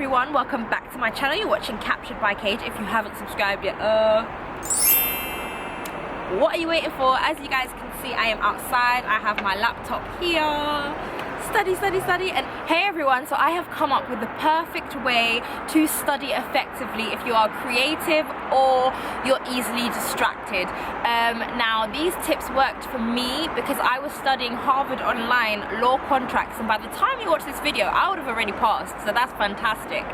everyone, welcome back to my channel. You're watching Captured by Cage. If you haven't subscribed yet, what are you waiting for? As you guys can see, I am outside. I have my laptop here. Study, and hey everyone, so I have come up with the perfect way to study effectively if you are creative or you're easily distracted. Now these tips worked for me because I was studying Harvard Online law contracts, and by the time you watch this video I would have already passed, so that's fantastic.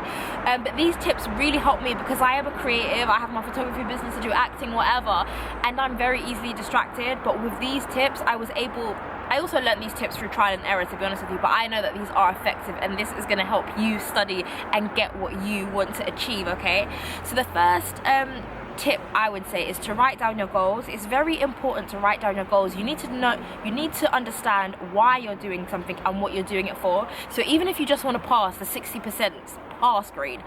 But these tips really helped me because I am a creative. I have my photography business, to do acting, whatever, and I'm very easily distracted. But with these tips I also learned these tips through trial and error, to be honest with you, but I know that these are effective and this is going to help you study and get what you want to achieve, okay? So the first tip I would say is to write down your goals. It's very important to write down your goals. You need to understand why you're doing something and what you're doing it for. So even if you just want to pass the 60% pass grade,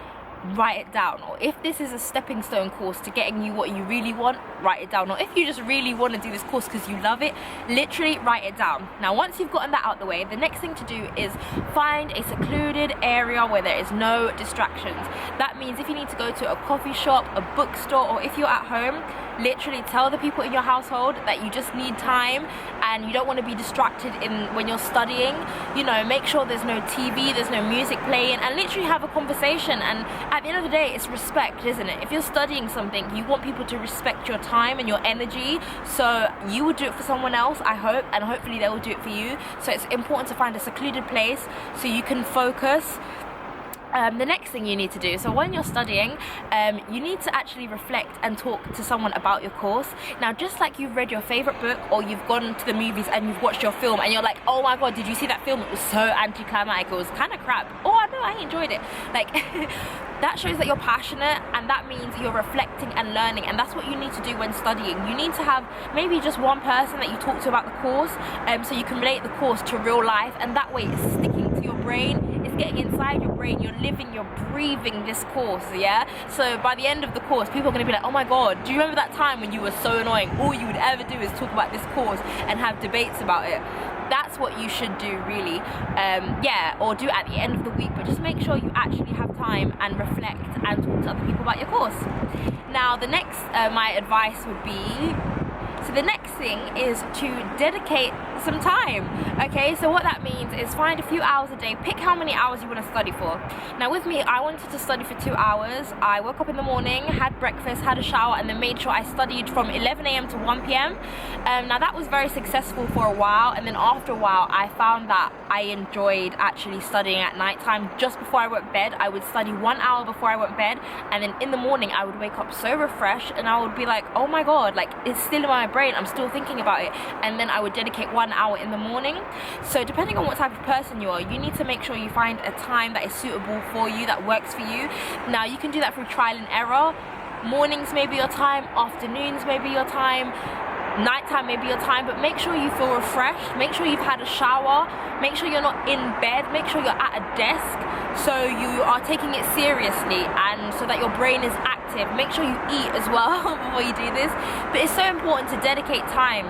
write it down. Or if this is a stepping stone course to getting you what you really want, write it down. Or if you just really want to do this course because you love it, literally write it down. Now once you've gotten that out the way, the next thing to do is find a secluded area where there is no distractions. That means if you need to go to a coffee shop, a bookstore, or if you're at home, literally tell the people in your household that you just need time and you don't want to be distracted when you're studying. You know, make sure there's no TV, there's no music playing, and literally have a conversation. And at the end of the day, it's respect, isn't it? If you're studying something, you want people to respect your time and your energy, so you would do it for someone else, I hope, and hopefully they will do it for you. So it's important to find a secluded place so you can focus. The next thing you need to do, so when you're studying, you need to actually reflect and talk to someone about your course. Now just like you've read your favorite book or you've gone to the movies and you've watched your film and you're like, oh my god, did you see that film? It was so anticlimactic, it was kind of crap. Oh, I know, I enjoyed it. Like that shows that you're passionate, and that means you're reflecting and learning, and that's what you need to do when studying. You need to have maybe just one person that you talk to about the course, so you can relate the course to real life, and that way it's sticking to your brain. It's getting inside your brain. You're living, you're breathing this course, yeah? So by the end of the course, people are going to be like, oh my god, do you remember that time when you were so annoying? All you would ever do is talk about this course and have debates about it. That's what you should do, really. Yeah, or do it at the end of the week, but just make sure you actually have time and reflect and talk to other people about your course. Now the next, my advice would be, so the next thing is to dedicate some time. Okay, so what that means is find a few hours a day, pick how many hours you want to study for. Now with me, I wanted to study for 2 hours. I woke up in the morning, had breakfast, had a shower, and then made sure I studied from 11 AM to 1 PM. Now that was very successful for a while, and then after a while I found that I enjoyed actually studying at night time. Just before I went to bed, I would study 1 hour before I went to bed, and then in the morning I would wake up so refreshed and I would be like, oh my god, like it's still in my brain, I'm still thinking about it. And then I would dedicate 1 hour in the morning. So depending on what type of person you are, you need to make sure you find a time that is suitable for you, that works for you. Now you can do that through trial and error. Mornings may be your time, afternoons may be your time, nighttime may be your time, but make sure you feel refreshed, make sure you've had a shower, make sure you're not in bed, make sure you're at a desk, so you are taking it seriously and so that your brain is active. Make sure you eat as well before you do this, but it's so important to dedicate time.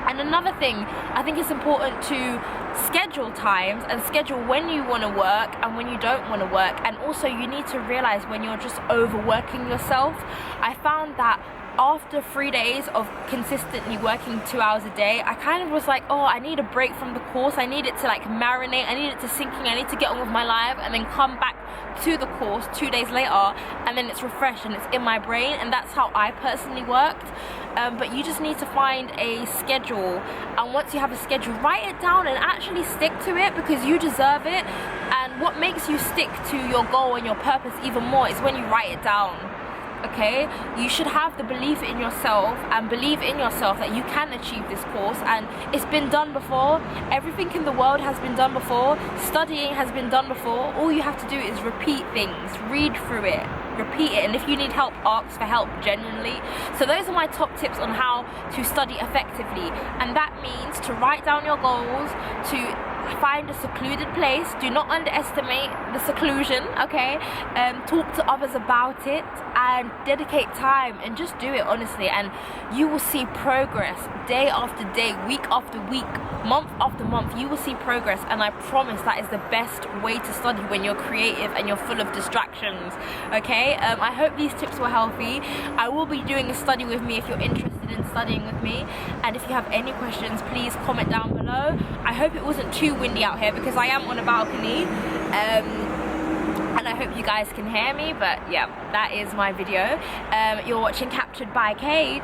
And another thing, I think it's important to schedule times and schedule when you want to work and when you don't want to work. And also you need to realize when you're just overworking yourself. I found that after 3 days of consistently working 2 hours a day, I kind of was like, oh, I need a break from the course. I need it to like marinate, I need it to sink in, I need to get on with my life, and then come back to the course 2 days later, and then it's refreshed and it's in my brain. And that's how I personally worked. But you just need to find a schedule, and once you have a schedule, write it down and actually stick to it, because you deserve it. And what makes you stick to your goal and your purpose even more is when you write it down. Okay, you should have the belief in yourself and believe in yourself that you can achieve this course, and it's been done before. Everything in the world has been done before. Studying has been done before. All you have to do is repeat things, read through it, repeat it, and if you need help, ask for help genuinely. So those are my top tips on how to study effectively, and that means to write down your goals, to find a secluded place. Do not underestimate the seclusion, okay? Talk to others about it, and dedicate time and just do it honestly, and you will see progress day after day, week after week, month after month. You will see progress, and I promise that is the best way to study when you're creative and you're full of distractions. Okay, I hope these tips were healthy. I will be doing a study with me if you're interested in studying with me, and if you have any questions, please comment down below. I hope it wasn't too windy out here because I am on a balcony, and I hope you guys can hear me. But yeah, that is my video. You're watching Captured by Kade.